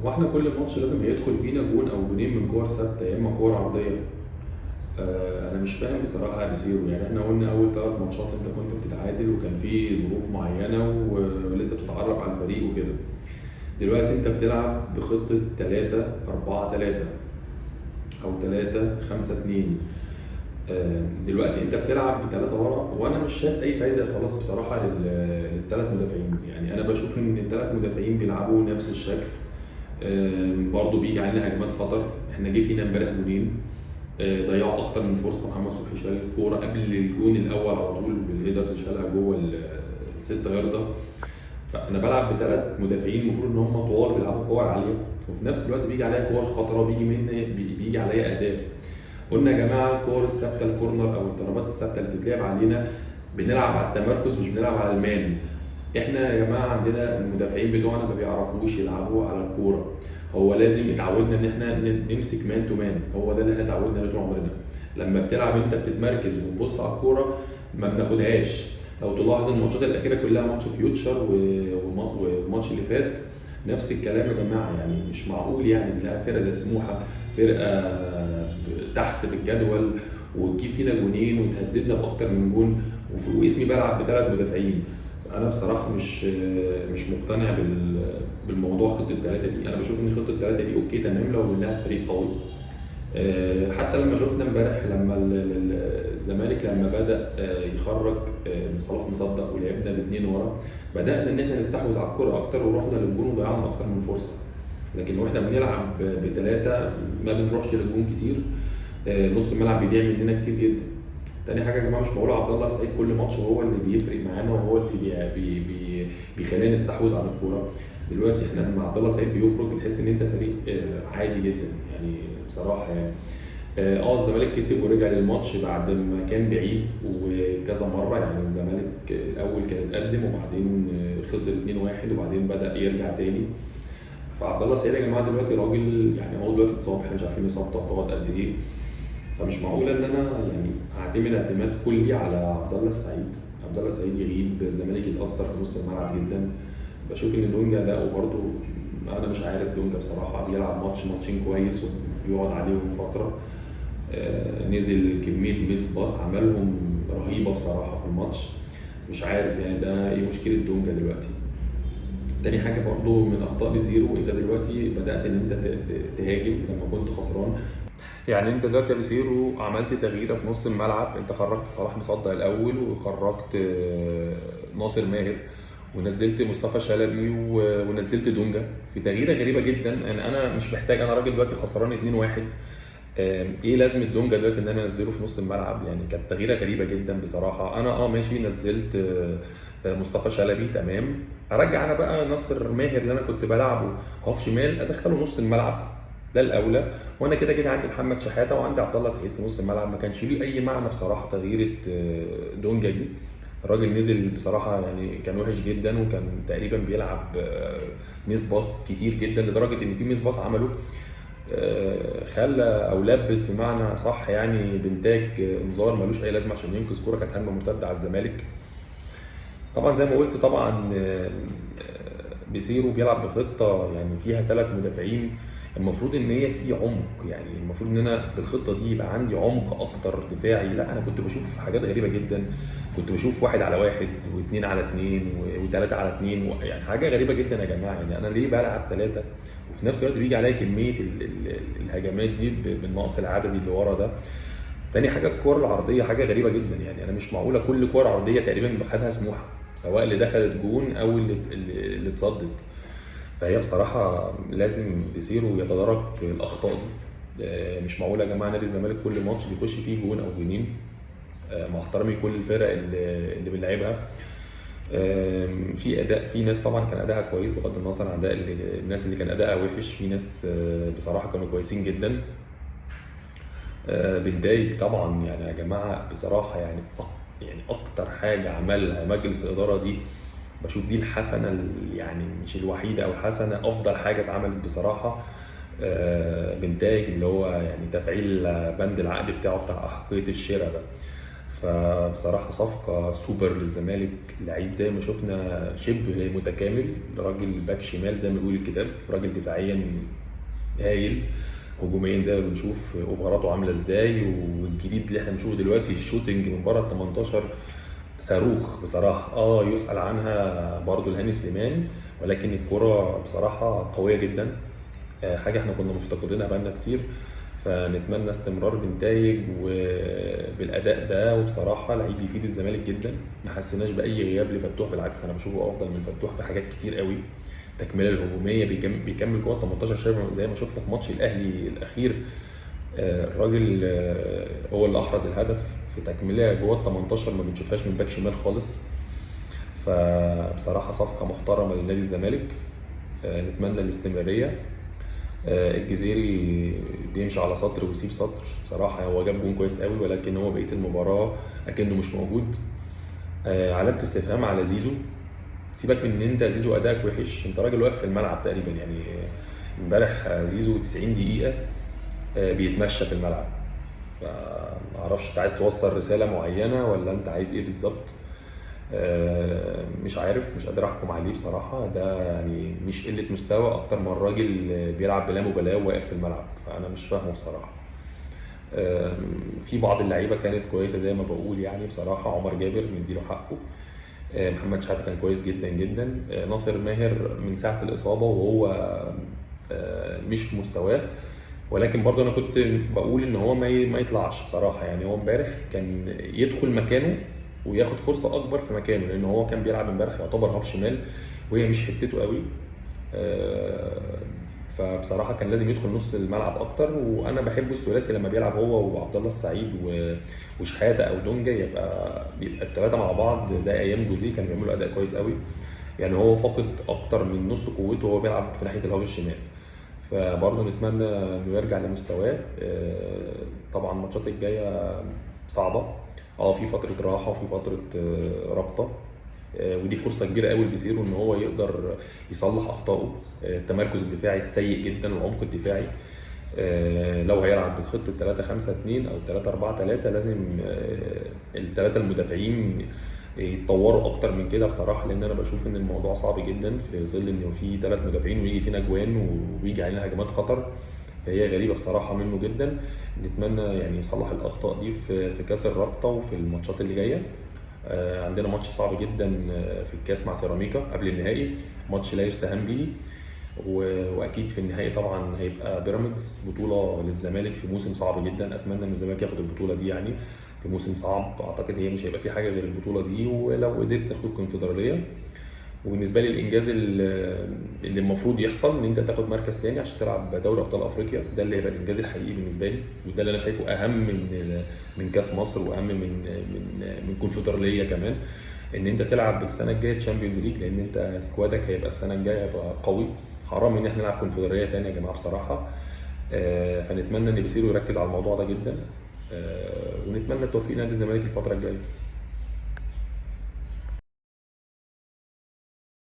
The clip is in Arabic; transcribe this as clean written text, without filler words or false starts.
هو احنا كل ماتش لازم هيدخل فينا جون او جونين من كور ثابته يا اما كور عرضيه. انا مش فاهم بصراحه يا بيسيرو، يعني احنا قلنا اول 3 ماتشات انت كنت بتتعادل وكان في ظروف معينه ولسه بتتعرف على الفريق وكده. دلوقتي انت بتلعب بخطه 3 4 3 او 3 5 2. دلوقتي انت بتلعب بثلاثه ورا، وانا مش شايف اي فايده خلاص بصراحه للثلاث مدافعين. يعني انا بشوف ان الثلاث مدافعين بيلعبوا نفس الشكل. برضه بيجي علينا هجمات خطر، احنا جه فينا امبارح جونين. ضيعوا اكتر من فرصه. محمد صبحي شال الكوره قبل الجون الاول على طول بالهيدرز، شالها جوه الستة ياردة. فانا بلعب بثلاث مدافعين المفروض ان هم طوال بيلعبوا كور عاليه، وفي نفس الوقت بيجي عليا كور خطره وبيجي بيجي عليا اهداف. قلنا يا جماعه الكور الثابته الكورنر او الضربات الثابته اللي بتتلعب علينا بنلعب على التمركز مش بنلعب على المان. احنا يا جماعه عندنا المدافعين بتوعنا ما بيعرفوش يلعبوا على الكوره. هو لازم اتعودنا ان احنا نمسك مان تو مان، هو ده اللي احنا اتعودنا عليه طول عمرنا. لما بتلعب انت بتتمركز وتبص على الكوره ما بناخدهاش. لو تلاحظ الماتشات الاخيره كلها ماتش فيوتشر والماتش اللي فات نفس الكلام يا جماعه. يعني مش معقول يعني بنلاقي فرقه زي سموحه، فرقه تحت في الجدول، وتجيب فينا جونين وتهددنا باكتر من جون، واسمي بلعب بثلاث مدافعين. انا بصراحه مش مقتنع بالموضوع خطه الثلاثه دي. انا بشوف ان خطه الثلاثه دي اوكي تمام لو بنلعب فريق قوي. حتى لما شفنا امبارح لما الزمالك لما بدا يخرج صلاح مصدق ولعبنا باثنين ورا، بدانا ان احنا نستحوذ على الكره اكتر ورحنا للجون وضيعنا اكتر من فرصه. لكن واحنا بنلعب بثلاثه ما بنروحش للجون كتير. نص الملعب بيضيع مننا كتير جدا. تاني حاجه يا جماعه، مش معقول عبد الله السعيد كل ماتش وهو اللي بيفرق معانا وهو اللي بيخلينا نستحوذ على الكوره. دلوقتي احنا لما عبد الله السعيد بيخرج بتحس ان انت فريق عادي جدا يعني بصراحه يعني. الزمالك كسب ورجع للماتش بعد ما كان بعيد وكذا مره. يعني الزمالك الاول كان اتقدم وبعدين خسر 2-1 وبعدين بدا يرجع تاني. فعبد الله السعيد يا جماعه دلوقتي راجل، يعني هو دلوقتي اتصاب، احنا مش عارفين اصابته هتقعد قد ايه. فمش معقول ان انا يعني اعتمد اعتماد كلي على عبد الله السعيد. عبد الله السعيد يغيب، الزمالك يتاثر في نص الملعب جدا. بشوف ان دونجا اداؤه برده، انا مش عارف. دونجا بصراحه بيلعب ماتش ماتشين كويس وبيقعد عليهم فتره. نزل كميه ميس باص عملهم رهيبه بصراحه في الماتش. مش عارف يعني ده ايه مشكله دونجا دلوقتي. تاني حاجه برضو من اخطاء بيسيرو، انت دلوقتي بدات ان انت تهاجم لما كنت خسران. يعني انت دلوقتي يا بيسيرو عملت تغييره في نص الملعب، انت خرجت صلاح مصدق الاول وخرجت ناصر ماهر ونزلت مصطفى شلبي ونزلت دونجا في تغييره غريبه جدا. انا مش محتاج، انا راجل دلوقتي خسران 2-1. ايه لازمه دونجا دلوقتي ان انا انزله في نص الملعب؟ يعني كانت تغييره غريبه جدا بصراحه. انا ماشي نزلت مصطفى شلبي تمام. ارجع انا بقى ناصر ماهر اللي انا كنت بلعبه هاف شمال ادخله نص الملعب، ده الاولى. وانا كده كده عندي محمد شحاته وعندي عبد الله سعيد في نص الملعب. ما كانش ليه اي معنى بصراحه تغييره دونجا دي. الراجل نزل بصراحه يعني كان وحش جدا، وكان تقريبا بيلعب ميس باص كتير جدا لدرجه ان في ميس باص عمله خلى او لبس بمعنى صح يعني بنتاج انذار ملوش اي لازمه عشان ينقذ كوره كانت هجمه مرتده على الزمالك. طبعا زي ما قلت طبعا بيسيرو بيلعب بخطه يعني فيها 3 مدافعين. المفروض ان هي في عمق، يعني المفروض ان انا بالخطه دي يبقى عندي عمق اكتر دفاعي. لا انا كنت بشوف حاجات غريبه جدا. كنت بشوف 1-على-1 و2-على-2 و3-على-2 يعني حاجه غريبه جدا يا جماعه. يعني انا ليه بلعب 3 وفي نفس الوقت بيجي عليا كميه الهجمات دي بالنقص العددي اللي ورا ده. تاني حاجه الكور العرضيه حاجه غريبه جدا. يعني انا مش معقوله كل كور عرضيه تقريبا باخدها سموحه، سواء اللي دخلت جون او اللي اتصدت. فهي بصراحه لازم بيسيرو يتدارك الاخطاء دي. مش معقول يا جماعه نادي الزمالك كل ماتش بيخش فيه جون او جونين. مع احترامي كل الفرق اللي بنلعبها. في اداء، في ناس طبعا كان ادائها كويس بغض النظر عن اداء الناس اللي كان ادائها وحش. في ناس بصراحه كانوا كويسين جدا. بنتايج طبعا يعني يا جماعه بصراحه يعني يعني اكتر حاجه عملها مجلس الاداره دي بشوف دي الحسنه يعني مش الوحيده او الحسنه، افضل حاجه اتعملت بصراحه. بنتايج اللي هو يعني تفعيل بند العقد بتاعه بتاع احقيه الشراء ده. فبصراحة صفقة سوبر للزمالك. لعيب زي ما شفنا شبه متكامل، راجل باك شمال زي ما بيقول الكتاب، راجل دفاعيا هايل، هجوميا زي ما بنشوف اوفراته عامله ازاي، والجديد اللي احنا بنشوفه دلوقتي الشوتنج من بره ال 18 صاروخ بصراحه. يسأل عنها برضو الهاني سليمان، ولكن الكرة بصراحة قوية جدا. حاجة احنا كنا مفتقدينها بقالنا كتير، فنتمنى استمرار بنتائج وبالاداء ده. وبصراحه لعيب يفيد الزمالك جدا، ما حسيناش باي غياب لفتوح، بالعكس انا بشوفه افضل من فتوح في حاجات كتير قوي. التكمله الهجوميه بيكمل جوه ال 18، شايف زي ما شفنا في ماتش الاهلي الاخير. الراجل هو اللي احرز الهدف في تكمله جوه ال 18، ما بنشوفهاش من باك شمال خالص. فبصراحه صفقه محترمه لنادي الزمالك، نتمنى الاستمراريه. الجزيري بيمشي على سطر ويسيب سطر بصراحة. هو جاب جون كويس قوي، ولكن هو بقية المباراة أكنه مش موجود. علامة استفهام على زيزو. سيبك من ان انت زيزو ادائك وحش، انت راجل واقف في الملعب تقريبا يعني. امبارح زيزو 90 دقيقة بيتمشى في الملعب. فمعرفش انت عايز توصل رسالة معينة ولا انت عايز ايه بالظبط. مش عارف، مش قادر احكم عليه بصراحه. ده يعني مش قله مستوى اكتر من الراجل بيلعب بلا مبالاه وواقف في الملعب، فانا مش فاهمه بصراحه. في بعض اللعيبه كانت كويسه زي ما بقول يعني بصراحه. عمر جابر نديله حقه. محمد شحاته كان كويس جدا جدا. ناصر ماهر من ساعه الاصابه وهو مش في مستواه، ولكن برضه انا كنت بقول ان هو ما يطلعش بصراحه. يعني هو امبارح كان يدخل مكانه وياخد فرصه اكبر في مكانه، لان هو كان بيلعب امبارح يعتبر هاف شمال، وهي مش حتته قوي. فبصراحه كان لازم يدخل نص الملعب اكتر. وانا بحب الثلاثي لما بيلعب هو وعبد الله السعيد وشحاته او دونجا، بيبقى الثلاثه مع بعض زي ايام جوزيه كانوا بيعملوا اداء كويس قوي. يعني هو فاقد اكتر من نص قوته وهو بيلعب في ناحيه الهاف الشمال. فبرضه نتمنى انه يرجع لمستواه. طبعا الماتشات الجايه صعبه. في فتره راحه وفي فتره رابطه. ودي فرصه كبيره قوي لبيسيرو ان هو يقدر يصلح اخطائه. التمركز الدفاعي السيء جدا والعمق الدفاعي. لو هيلعب بالخطه 3-5-2 او 3-4-3 لازم الثلاثه المدافعين يتطوروا اكتر من كده بصراحه. لان انا بشوف ان الموضوع صعب جدا في ظل انه في ثلاث مدافعين ويجي فينا جوان ويجي علينا هجمات خطر. فهي غريبه بصراحه منه جدا. نتمنى يعني يصلح الاخطاء دي في كاس الرابطه وفي الماتشات اللي جايه. عندنا ماتش صعب جدا في الكاس مع سيراميكا قبل النهائي، ماتش لا يستهان به. واكيد في النهائي طبعا هيبقى بيراميدز، بطوله للزمالك في موسم صعب جدا. اتمنى ان الزمالك ياخد البطوله دي يعني في موسم صعب. اعتقد هي مش هيبقى في حاجه غير البطوله دي، ولو قدرت تاخد الكونفدراليه. وبالنسبه لي الانجاز اللي المفروض يحصل ان انت تاخد مركز تاني عشان تلعب دوري ابطال افريقيا. ده اللي هيبقى الانجاز الحقيقي بالنسبه لي، وده اللي انا شايفه اهم من كاس مصر، واهم من كونفدراليه كمان. ان انت تلعب السنه الجايه تشامبيونز ليج، لان انت سكوادك هيبقى السنه الجايه هيبقى قوي. حرام ان احنا نلعب كونفدراليه تاني يا جماعه بصراحه. فنتمنى ان بيسيرو يركز على الموضوع ده جدا. ونتمنى التوفيق لنادي الزمالك الفتره الجايه.